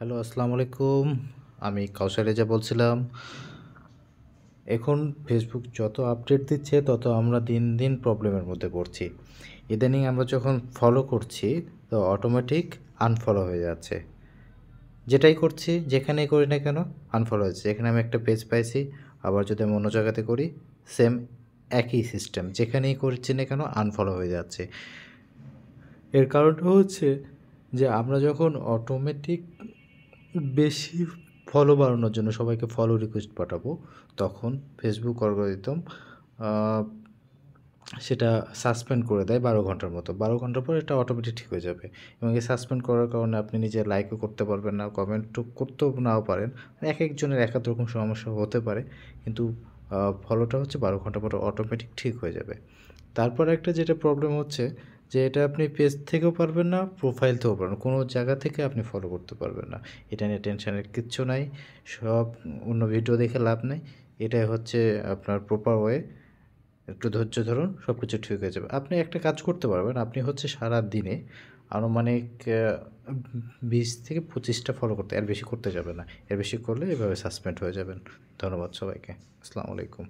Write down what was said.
Hello, আসসালামু আলাইকুম। আমি কাউসার রেজা বলছিলাম। এখন ফেসবুক যত আপডেট দিচ্ছে তত আমরা দিন দিন প্রবলেমের মধ্যে পড়ছি। ইদানিং আমরা যখন ফলো করছি তো অটোমেটিক আনফলো হয়ে যাচ্ছে। যেটাই করছি যেখানেই করি না কেন আনফলো হচ্ছে। এখানে আমি একটা পেজ পাইছি, আবার যদি আমি অন্য জায়গাতে করি সেম একই সিস্টেম। যেখানেই করছি না কেন আনফলো হয়ে যাচ্ছে। এর কারণটা হচ্ছে যে আমরা যখন অটোমেটিক বেশি ফলো বাড়ানোর জন্য সবাইকে ফলো রিকোয়েস্ট পাঠাবো, তখন ফেসবুক অ্যালগরিদম সেটা সাসপেন্ড করে দেয় 12 ঘন্টার মতো। 12 ঘন্টার পর এটা অটোমেটিক ঠিক হয়ে যাবে এবং এই সাসপেন্ড করার কারণে আপনি নিজে লাইকও করতে পারবেন না, কমেন্টও করতেও নাও পারেন। একেকজনের এক এক রকম সমস্যা হতে পারে, কিন্তু ফলোটা হচ্ছে 12 ঘন্টা পর অটোমেটিক ঠিক হয়ে যাবে। তারপর একটা যেটা প্রবলেম হচ্ছে যে এটা আপনি পেজ থেকেও পারবেন না, প্রোফাইল থেকেও পারবেন না, কোনো জায়গা থেকে আপনি ফলো করতে পারবেন না। এটা নিয়ে টেনশনের কিচ্ছু নাই। সব অন্য ভিডিও দেখে লাভ নেই। এটাই হচ্ছে আপনার প্রপার ওয়ে। একটু ধৈর্য ধরুন, সব কিছু ঠিক হয়ে যাবে। আপনি একটা কাজ করতে পারবেন, আপনি হচ্ছে সারা দিনে আনুমানিক 20 থেকে 25টা ফলো করতে, এর বেশি করতে যাবেন না। এর বেশি করলে এভাবে সাসপেন্ড হয়ে যাবেন। ধন্যবাদ সবাইকে। আসসালামু আলাইকুম।